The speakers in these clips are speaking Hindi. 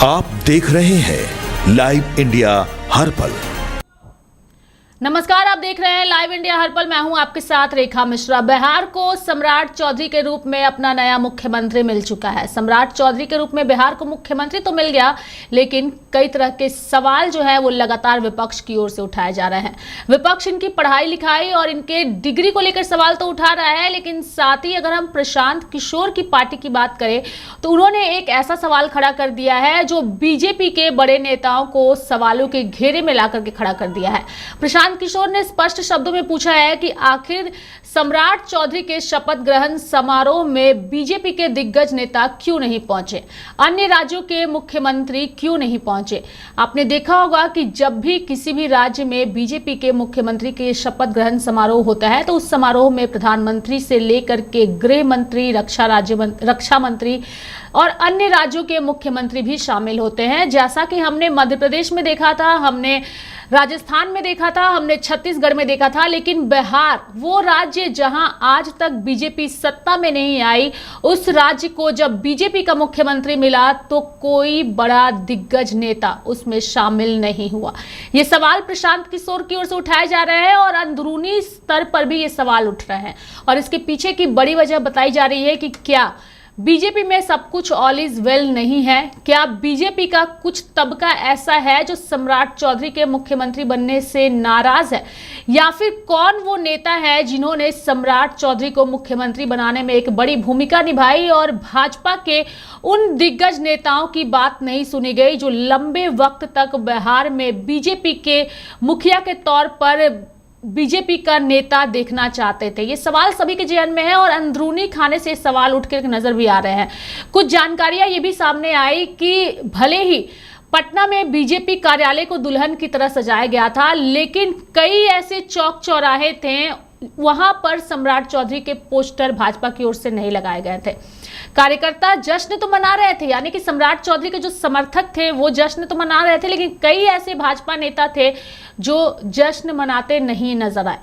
आप देख रहे हैं लाइव इंडिया हर पल। नमस्कार, आप देख रहे हैं लाइव इंडिया हर पल। मैं हूं आपके साथ रेखा मिश्रा। बिहार को सम्राट चौधरी के रूप में अपना नया मुख्यमंत्री मिल चुका है। सम्राट चौधरी के रूप में बिहार को मुख्यमंत्री तो मिल गया, लेकिन कई तरह के सवाल जो है वो लगातार विपक्ष की ओर से उठाए जा रहे हैं। विपक्ष इनकी पढ़ाई लिखाई और इनके डिग्री को लेकर सवाल तो उठा रहा है, लेकिन साथ ही अगर हम प्रशांत किशोर की पार्टी की बात करें तो उन्होंने एक ऐसा सवाल खड़ा कर दिया है जो बीजेपी के बड़े नेताओं को सवालों के घेरे में ला करके खड़ा कर दिया है। प्रशांत किशोर ने स्पष्ट शब्दों में पूछा है कि आखिर सम्राट चौधरी के शपथ ग्रहण समारोह में बीजेपी के दिग्गज नेता क्यों नहीं पहुंचे, अन्य राज्यों के मुख्यमंत्री क्यों नहीं पहुंचे। आपने देखा होगा कि जब भी किसी भी राज्य में बीजेपी के मुख्यमंत्री के शपथ ग्रहण समारोह होता है तो उस समारोह में प्रधानमंत्री से लेकर के गृह मंत्री, रक्षा मंत्री और अन्य राज्यों के मुख्यमंत्री भी शामिल होते हैं। जैसा कि हमने मध्य प्रदेश में देखा था, हमने राजस्थान में देखा था, हमने छत्तीसगढ़ में देखा था, लेकिन बिहार वो राज्य जहां आज तक बीजेपी सत्ता में नहीं आई, उस राज्य को जब बीजेपी का मुख्यमंत्री मिला तो कोई बड़ा दिग्गज नेता उसमें शामिल नहीं हुआ। ये सवाल प्रशांत किशोर की ओर से उठाए जा रहे हैं और अंदरूनी स्तर पर भी ये सवाल उठ रहे हैं और इसके पीछे की बड़ी वजह बताई जा रही है कि क्या बीजेपी में सब कुछ ऑल इज वेल नहीं है। क्या बीजेपी का कुछ तबका ऐसा है जो सम्राट चौधरी के मुख्यमंत्री बनने से नाराज है, या फिर कौन वो नेता है जिन्होंने सम्राट चौधरी को मुख्यमंत्री बनाने में एक बड़ी भूमिका निभाई और भाजपा के उन दिग्गज नेताओं की बात नहीं सुनी गई जो लंबे वक्त तक बिहार में बीजेपी के मुखिया के तौर पर बीजेपी का नेता देखना चाहते थे। ये सवाल सभी के जेहन में है और अंदरूनी खाने से सवाल उठ के नजर भी आ रहे हैं। कुछ जानकारियां ये भी सामने आई कि भले ही पटना में बीजेपी कार्यालय को दुल्हन की तरह सजाया गया था, लेकिन कई ऐसे चौक चौराहे थे वहां पर सम्राट चौधरी के पोस्टर भाजपा की ओर से नहीं लगाए गए थे। कार्यकर्ता जश्न तो मना रहे थे, यानी कि सम्राट चौधरी के जो समर्थक थे वो जश्न तो मना रहे थे, लेकिन कई ऐसे भाजपा नेता थे जो जश्न मनाते नहीं नजर आए।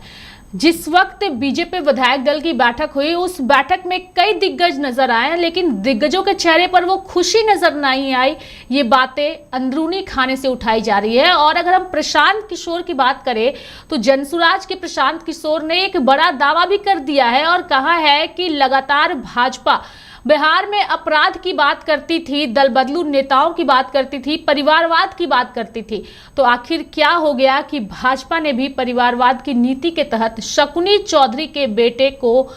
जिस वक्त बीजेपी विधायक दल की बैठक हुई, उस बैठक में कई दिग्गज नजर आए, लेकिन दिग्गजों के चेहरे पर वो खुशी नजर नहीं आई। ये बातें अंदरूनी खाने से उठाई जा रही है। और अगर हम प्रशांत किशोर की बात करें तो जनसुराज के प्रशांत किशोर ने एक बड़ा दावा भी कर दिया है और कहा है कि लगातार भाजपा बिहार में अपराध की बात करती थी, दल बदलू नेताओं की बात करती थी, परिवारवाद की बात करती थी, तो आखिर क्या हो गया कि भाजपा ने भी परिवारवाद की नीति के तहत शकुनी चौधरी के बेटे को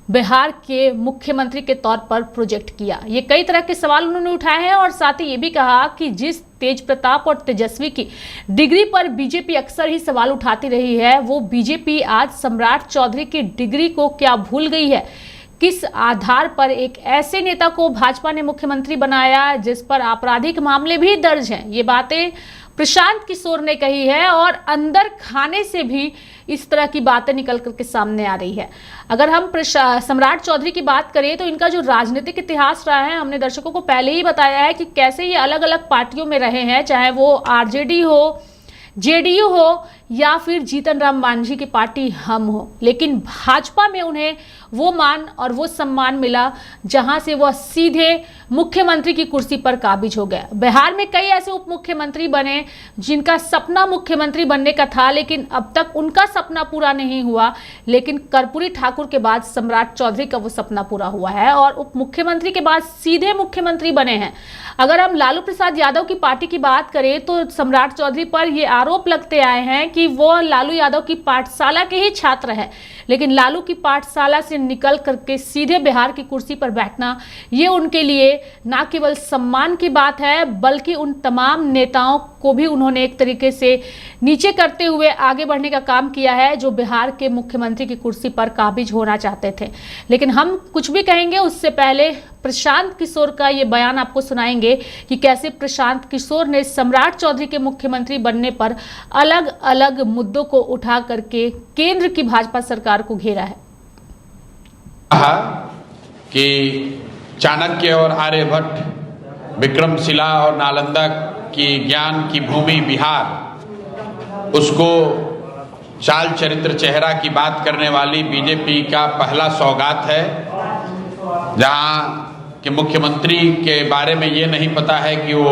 बिहार के मुख्यमंत्री के तौर पर प्रोजेक्ट किया। ये कई तरह के सवाल उन्होंने उठाए हैं और साथ ही ये भी कहा कि जिस तेज प्रताप और तेजस्वी की डिग्री पर बीजेपी अक्सर ही सवाल उठाती रही है, वो बीजेपी आज सम्राट चौधरी की डिग्री को क्या भूल गई है। किस आधार पर एक ऐसे नेता को भाजपा ने मुख्यमंत्री बनाया जिस पर आपराधिक मामले भी दर्ज हैं। ये बातें प्रशांत किशोर ने कही है और अंदर खाने से भी इस तरह की बातें निकल करके सामने आ रही है। अगर हम सम्राट चौधरी की बात करें तो इनका जो राजनीतिक इतिहास रहा है, हमने दर्शकों को पहले ही बताया है कि कैसे ये अलग अलग पार्टियों में रहे हैं, चाहे वो आरजेडी हो, जेडीयू हो या फिर जीतन राम मांझी की पार्टी हम हो, लेकिन भाजपा में उन्हें वो मान और वो सम्मान मिला जहां से वह सीधे मुख्यमंत्री की कुर्सी पर काबिज हो गया। बिहार में कई ऐसे उप मुख्यमंत्री बने जिनका सपना मुख्यमंत्री बनने का था, लेकिन अब तक उनका सपना पूरा नहीं हुआ, लेकिन कर्पूरी ठाकुर के बाद सम्राट चौधरी का वो सपना पूरा हुआ है और उप मुख्यमंत्री के बाद सीधे मुख्यमंत्री बने हैं। अगर हम लालू प्रसाद यादव की पार्टी की बात करें तो सम्राट चौधरी पर ये आरोप लगते आए हैं कि वो लालू यादव की पाठशाला के ही छात्र है, लेकिन लालू की पाठशाला से निकल करके सीधे बिहार की कुर्सी पर बैठना ये उनके लिए ना केवल सम्मान की बात है, बल्कि उन तमाम नेताओं को भी उन्होंने एक तरीके से नीचे करते हुए आगे बढ़ने का काम किया है जो बिहार के मुख्यमंत्री की कुर्सी पर काबिज होना चाहते थे। लेकिन हम कुछ भी कहेंगे उससे पहले प्रशांत किशोर का ये बयान आपको सुनाएंगे कि कैसे प्रशांत किशोर ने सम्राट चौधरी के मुख्यमंत्री बनने पर अलग अलग मुद्दों को उठा करके केंद्र की भाजपा सरकार को घेरा है। कहा कि चाणक्य और आर्यभट्ट, विक्रमशिला और नालंदा की ज्ञान की भूमि बिहार, उसको चाल चरित्र चेहरा की बात करने वाली बीजेपी का पहला सौगात है, जहां कि मुख्यमंत्री के बारे में ये नहीं पता है कि वो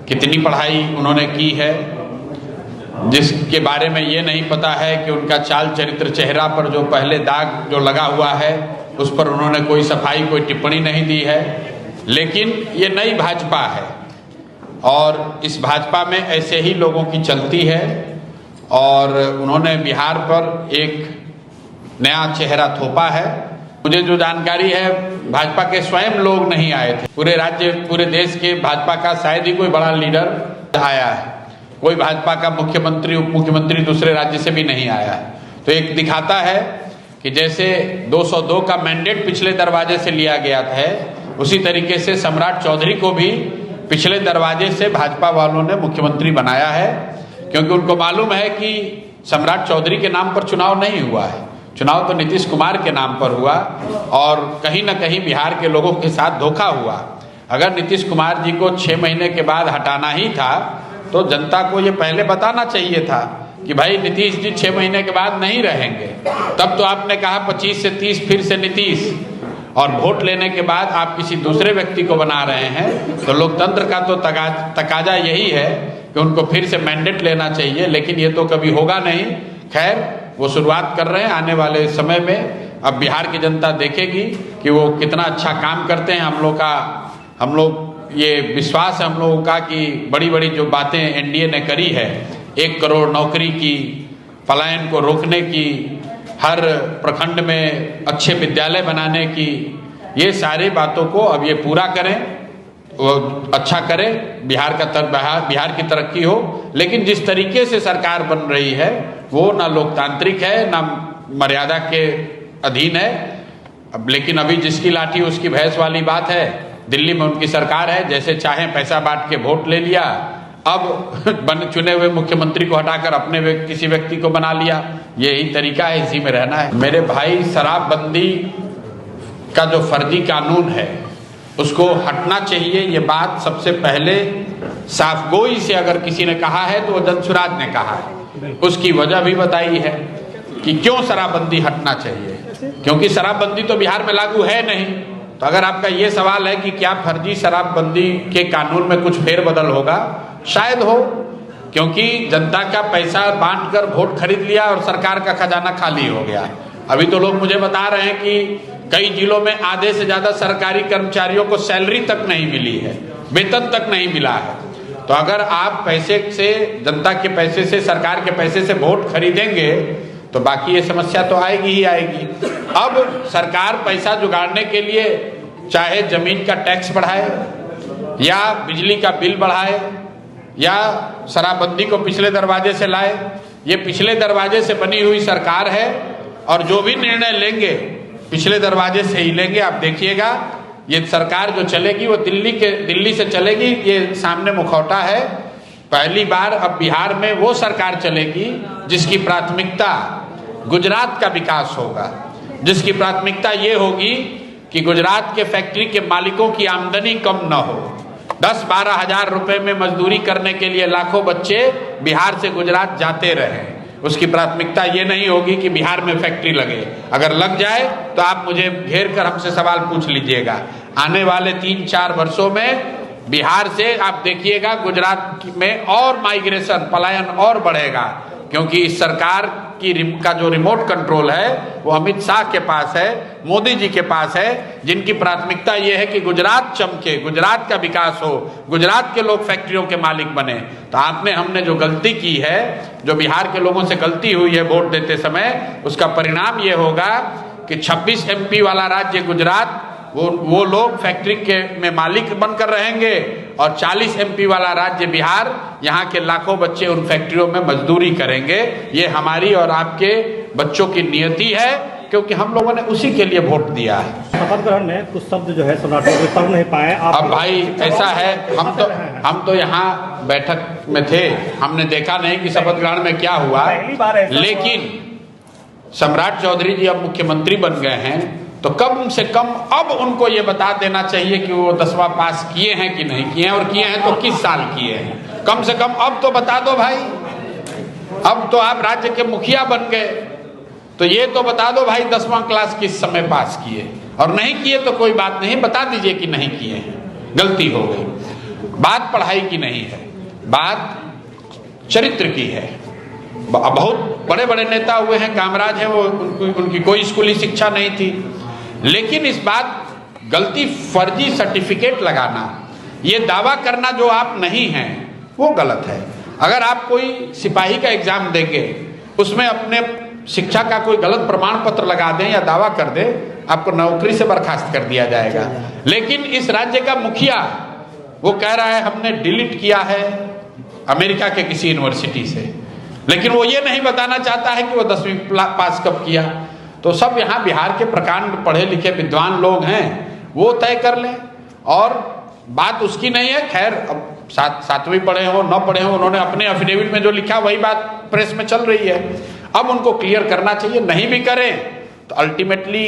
कितनी पढ़ाई उन्होंने की है, जिसके बारे में ये नहीं पता है कि उनका चाल चरित्र, चेहरा पर जो पहले दाग जो लगा हुआ है उस पर उन्होंने कोई सफाई, कोई टिप्पणी नहीं दी है। लेकिन ये नई भाजपा है और इस भाजपा में ऐसे ही लोगों की चलती है और उन्होंने बिहार पर एक नया चेहरा थोपा है। मुझे जो जानकारी है, भाजपा के स्वयं लोग नहीं आए थे। पूरे राज्य, पूरे देश के भाजपा का शायद ही कोई बड़ा लीडर आया है। कोई भाजपा का मुख्यमंत्री, उप मुख्यमंत्री दूसरे राज्य से भी नहीं आया है। तो एक दिखाता है कि जैसे 202 का मैंडेट पिछले दरवाजे से लिया गया था, उसी तरीके से सम्राट चौधरी को भी पिछले दरवाजे से भाजपा वालों ने मुख्यमंत्री बनाया है, क्योंकि उनको मालूम है कि सम्राट चौधरी के नाम पर चुनाव नहीं हुआ है। चुनाव तो नीतीश कुमार के नाम पर हुआ और कहीं ना कहीं बिहार के लोगों के साथ धोखा हुआ। अगर नीतीश कुमार जी को 6 महीने के बाद हटाना ही था तो जनता को ये पहले बताना चाहिए था कि भाई नीतीश जी 6 महीने के बाद नहीं रहेंगे। तब तो आपने कहा 25 से 30 फिर से नीतीश, और वोट लेने के बाद आप किसी दूसरे व्यक्ति को बना रहे हैं। तो लोकतंत्र का तो तकाजा यही है कि उनको फिर से मैंडेट लेना चाहिए, लेकिन ये तो कभी होगा नहीं। खैर, वो शुरुआत कर रहे हैं। आने वाले समय में अब बिहार की जनता देखेगी कि वो कितना अच्छा काम करते हैं। हम लोग ये विश्वास है हम लोगों का कि बड़ी बड़ी जो बातें एनडीए ने करी है, 1 करोड़ नौकरी की, पलायन को रोकने की, हर प्रखंड में अच्छे विद्यालय बनाने की, ये सारी बातों को अब ये पूरा करें, वो अच्छा करें, बिहार की तरक्की हो। लेकिन जिस तरीके से सरकार बन रही है वो ना लोकतांत्रिक है, ना मर्यादा के अधीन है। अब लेकिन अभी जिसकी लाठी उसकी भैंस वाली बात है। दिल्ली में उनकी सरकार है, जैसे चाहे पैसा बांट के वोट ले लिया। अब चुने हुए मुख्यमंत्री को हटाकर अपने किसी व्यक्ति को बना लिया। यही तरीका है, इसी में रहना है। मेरे भाई, शराबबंदी का जो फर्जी कानून है उसको हटना चाहिए। ये बात सबसे पहले साफगोई से अगर किसी ने कहा है तो वो धनसुराज ने कहा है। उसकी वजह भी बताई है कि क्यों शराबबंदी हटना चाहिए, क्योंकि शराबबंदी तो बिहार में लागू है नहीं। तो अगर आपका ये सवाल है कि क्या फर्जी शराबबंदी के कानून में कुछ फेरबदल होगा, शायद हो, क्योंकि जनता का पैसा बांटकर वोट खरीद लिया और सरकार का खजाना खाली हो गया। अभी तो लोग मुझे बता रहे हैं कि कई जिलों में आधे से ज्यादा सरकारी कर्मचारियों को सैलरी तक नहीं मिली है, वेतन तक नहीं मिला है। तो अगर आप पैसे से, जनता के पैसे से, सरकार के पैसे से वोट खरीदेंगे तो बाकी ये समस्या तो आएगी ही आएगी। अब सरकार पैसा जुगाड़ने के लिए चाहे जमीन का टैक्स बढ़ाए या बिजली का बिल बढ़ाए या शराबबंदी को पिछले दरवाजे से लाए, ये पिछले दरवाजे से बनी हुई सरकार है और जो भी निर्णय लेंगे पिछले दरवाजे से ही लेंगे। आप देखिएगा, ये सरकार जो चलेगी वो दिल्ली से चलेगी। ये सामने मुखौटा है। पहली बार अब बिहार में वो सरकार चलेगी जिसकी प्राथमिकता गुजरात का विकास होगा, जिसकी प्राथमिकता ये होगी कि गुजरात के फैक्ट्री के मालिकों की आमदनी कम न हो। 10-12 हजार रुपए में मजदूरी करने के लिए लाखों बच्चे बिहार से गुजरात जाते रहे। उसकी प्राथमिकता ये नहीं होगी कि बिहार में फैक्ट्री लगे। अगर लग जाए तो आप मुझे घेर कर हमसे सवाल पूछ लीजिएगा। आने वाले 3-4 वर्षों में बिहार से आप देखिएगा गुजरात में और माइग्रेशन, पलायन और बढ़ेगा, क्योंकि इस सरकार का जो रिमोट कंट्रोल है वो अमित शाह के पास है, मोदी जी के पास है, जिनकी प्राथमिकता ये है कि गुजरात चमके, गुजरात का विकास हो, गुजरात के लोग फैक्ट्रियों के मालिक बने। तो हमने जो गलती की है, जो बिहार के लोगों से गलती हुई है वोट देते समय, उसका परिणाम ये होगा कि 26 MP वाला राज्य गुजरात, वो लोग फैक्ट्री में मालिक बनकर रहेंगे और 40 MP वाला राज्य बिहार, यहाँ के लाखों बच्चे उन फैक्ट्रियों में मजदूरी करेंगे। ये हमारी और आपके बच्चों की नियति है, क्योंकि हम लोगों ने उसी के लिए वोट दिया है। शपथ ग्रहण में कुछ शब्द जो है सम्राट पढ़ नहीं पाए। अब भाई ऐसा है, हम तो यहाँ बैठक में थे, हमने देखा नहीं कि शपथ ग्रहण में क्या हुआ। लेकिन सम्राट चौधरी जी अब मुख्यमंत्री बन गए हैं, तो कम से कम अब उनको ये बता देना चाहिए कि वो 10वां पास किए हैं कि नहीं किए हैं, और किए हैं तो किस साल किए हैं। कम से कम अब तो बता दो भाई। अब तो आप राज्य के मुखिया बन गए, तो ये तो बता दो भाई 10वां क्लास किस समय पास किए। और नहीं किए तो कोई बात नहीं, बता दीजिए कि नहीं किए हैं, गलती हो गई। बात पढ़ाई की नहीं है, बात चरित्र की है। बहुत बड़े बड़े नेता हुए हैं, कामराज हैं, वो उनकी कोई स्कूली शिक्षा नहीं थी, लेकिन इस बात गलती फर्जी सर्टिफिकेट लगाना, ये दावा करना जो आप नहीं हैं, वो गलत है। अगर आप कोई सिपाही का एग्जाम देंगे, उसमें अपने शिक्षा का कोई गलत प्रमाण पत्र लगा दें या दावा कर दें, आपको नौकरी से बर्खास्त कर दिया जाएगा। लेकिन इस राज्य का मुखिया वो कह रहा है हमने डिलीट किया है अमेरिका के किसी यूनिवर्सिटी से, लेकिन वो ये नहीं बताना चाहता है कि वो 10वीं पास कब किया। तो सब यहाँ बिहार के प्रकांड पढ़े लिखे विद्वान लोग हैं, वो तय कर लें, और बात उसकी नहीं है। खैर, अब 7वीं पढ़े हो न पढ़े हो, उन्होंने अपने एफिडेविट में जो लिखा वही बात प्रेस में चल रही है। अब उनको क्लियर करना चाहिए। नहीं भी करें तो अल्टीमेटली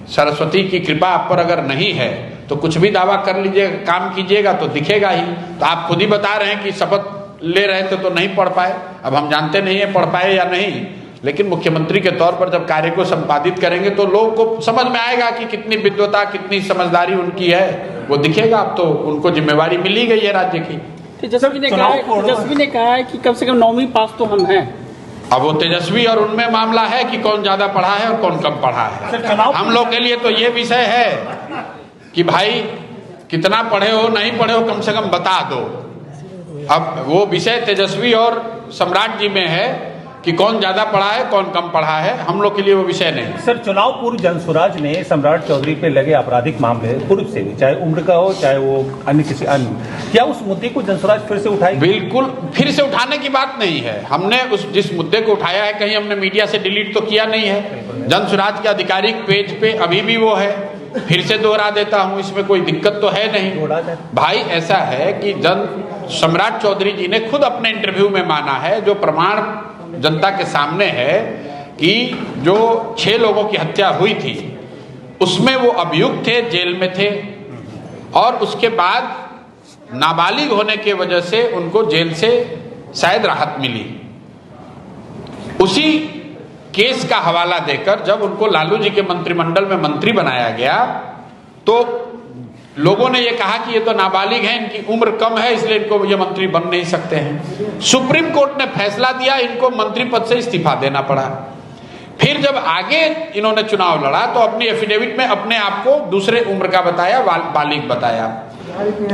सरस्वती की कृपा आप पर अगर नहीं है तो कुछ भी दावा कर लीजिए, काम कीजिएगा तो दिखेगा ही। तो आप खुद ही बता रहे हैं कि शपथ ले रहे थे तो नहीं पढ़ पाए। अब हम जानते नहीं है पढ़ पाए या नहीं, लेकिन मुख्यमंत्री के तौर पर जब कार्य को संपादित करेंगे तो लोगों को समझ में आएगा कि कितनी विद्वता, कितनी समझदारी उनकी है, वो दिखेगा। अब तो उनको जिम्मेवारी मिली गई है राज्य की। तेजस्वी ने कहा है कि कम से कम 9वीं पास तो हम हैं। अब वो तेजस्वी और उनमें मामला है कि कौन ज्यादा पढ़ा है और कौन कम पढ़ा है। हम लोग के लिए तो ये विषय है कि भाई कितना पढ़े हो नहीं पढ़े हो, कम से कम बता दो। अब वो विषय तेजस्वी और सम्राट जी में है कि कौन ज्यादा पढ़ा है कौन कम पढ़ा है, हम लोग के लिए वो विषय नहीं। सर, चुनाव पूर्व जनसुराज ने सम्राट चौधरी पे लगे आपराधिक मामले पूर्व से भी, चाहे उम्र का हो चाहे वो अन्य किसी अन्य, क्या उस मुद्दे को जनसुराज फिर से उठाएगी? बिल्कुल, फिर से उठाने की बात नहीं है। हमने जिस मुद्दे को उठाया है, कहीं हमने मीडिया से डिलीट तो किया नहीं है। जनसुराज के आधिकारिक पेज पे अभी भी वो है, फिर से दोहरा देता हूं, इसमें कोई दिक्कत तो है नहीं। भाई ऐसा है कि सम्राट चौधरी जी ने खुद अपने इंटरव्यू में माना है, जो प्रमाण जनता के सामने है, कि जो 6 लोगों की हत्या हुई थी उसमें वो अभियुक्त थे, जेल में थे, और उसके बाद नाबालिग होने के वजह से उनको जेल से शायद राहत मिली। उसी केस का हवाला देकर जब उनको लालू जी के मंत्रिमंडल में मंत्री बनाया गया तो लोगों ने ये कहा कि ये तो नाबालिग हैं, इनकी उम्र कम है, इसलिए इनको ये मंत्री बन नहीं सकते हैं। सुप्रीम कोर्ट ने फैसला दिया, इनको मंत्री पद से इस्तीफा देना पड़ा। फिर जब आगे इन्होंने चुनाव लड़ा तो अपनी एफिडेविट में अपने आप को दूसरे उम्र का बताया, बालिग बताया।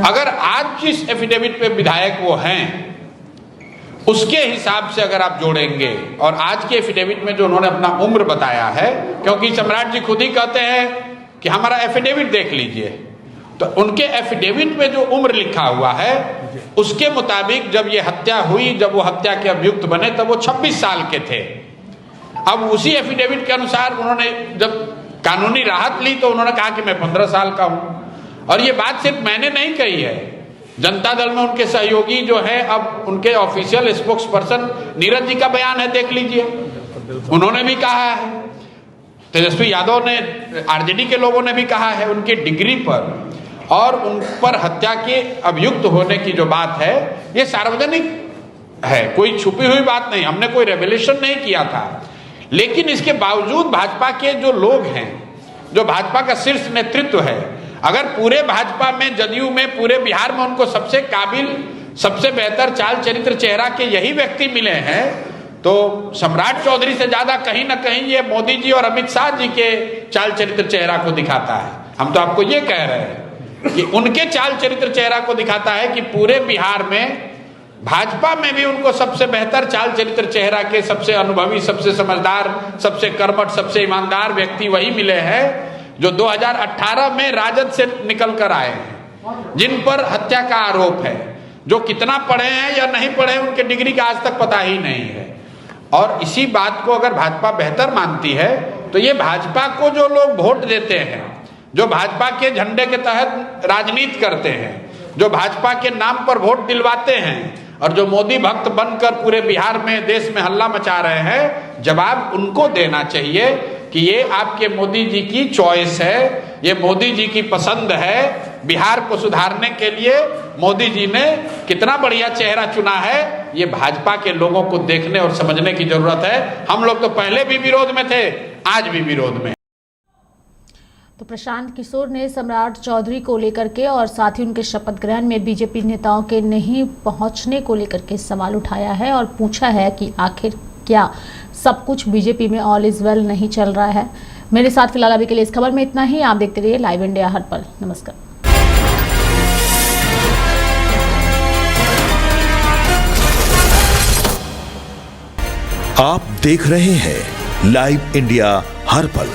अगर आज जिस एफिडेविट पे विधायक वो हैं उसके हिसाब से अगर आप जोड़ेंगे और आज के एफिडेविट में जो उन्होंने अपना उम्र बताया है, क्योंकि सम्राट जी खुद ही कहते हैं कि हमारा एफिडेविट देख लीजिए, तो उनके एफिडेविट में जो उम्र लिखा हुआ है उसके मुताबिक जब ये हत्या हुई, जब वो हत्या के अभियुक्त बने, तब वो 26 साल के थे। अब उसी एफिडेविट के अनुसार उन्होंने जब कानूनी राहत ली तो उन्होंने कहा कि मैं 15 साल का हूं। और ये बात सिर्फ मैंने नहीं कही है, जनता दल में उनके सहयोगी जो है, अब उनके official spokes person Neeraj ji का बयान है, देख लीजिए, उन्होंने भी कहा है। तेजस्वी यादव ने, आरजेडी के लोगों ने भी कहा है, उनकी डिग्री पर और उन पर हत्या के अभियुक्त होने की जो बात है ये सार्वजनिक है, कोई छुपी हुई बात नहीं, हमने कोई रेवलेशन नहीं किया था। लेकिन इसके बावजूद भाजपा के जो लोग हैं, जो भाजपा का शीर्ष नेतृत्व है, अगर पूरे भाजपा में, जदयू में, पूरे बिहार में उनको सबसे काबिल, सबसे बेहतर चाल चरित्र चेहरा के यही व्यक्ति मिले हैं, तो सम्राट चौधरी से ज्यादा कहीं ना कहीं ये मोदी जी और अमित शाह जी के चाल चरित्र चेहरा को दिखाता है। हम तो आपको ये कह रहे हैं कि उनके चाल चरित्र चेहरा को दिखाता है कि पूरे बिहार में, भाजपा में भी उनको सबसे बेहतर चाल चरित्र चेहरा के, सबसे अनुभवी, सबसे समझदार, सबसे कर्मठ, सबसे ईमानदार व्यक्ति वही मिले हैं जो 2018 में राजद से निकल कर आए हैं, जिन पर हत्या का आरोप है, जो कितना पढ़े हैं या नहीं पढ़े, उनके डिग्री का आज तक पता ही नहीं है। और इसी बात को अगर भाजपा बेहतर मानती है तो ये भाजपा को जो लोग वोट देते हैं, जो भाजपा के झंडे के तहत राजनीति करते हैं, जो भाजपा के नाम पर वोट दिलवाते हैं और जो मोदी भक्त बनकर पूरे बिहार में, देश में हल्ला मचा रहे हैं, जवाब उनको देना चाहिए कि ये आपके मोदी जी की चॉइस है, ये मोदी जी की पसंद है। बिहार को सुधारने के लिए मोदी जी ने कितना बढ़िया चेहरा चुना है, ये भाजपा के लोगों को देखने और समझने की जरूरत है। हम लोग तो पहले भी विरोध में थे, आज भी विरोध में। तो प्रशांत किशोर ने सम्राट चौधरी को लेकर के और साथ ही उनके शपथ ग्रहण में बीजेपी नेताओं के नहीं पहुंचने को लेकर के सवाल उठाया है और पूछा है कि आखिर क्या सब कुछ बीजेपी में ऑल इज वेल नहीं चल रहा है। मेरे साथ फिलहाल अभी के लिए इस खबर में इतना ही। आप देखते रहिए लाइव इंडिया हर पल। नमस्कार। आप देख रहे हैं लाइव इंडिया हर पल।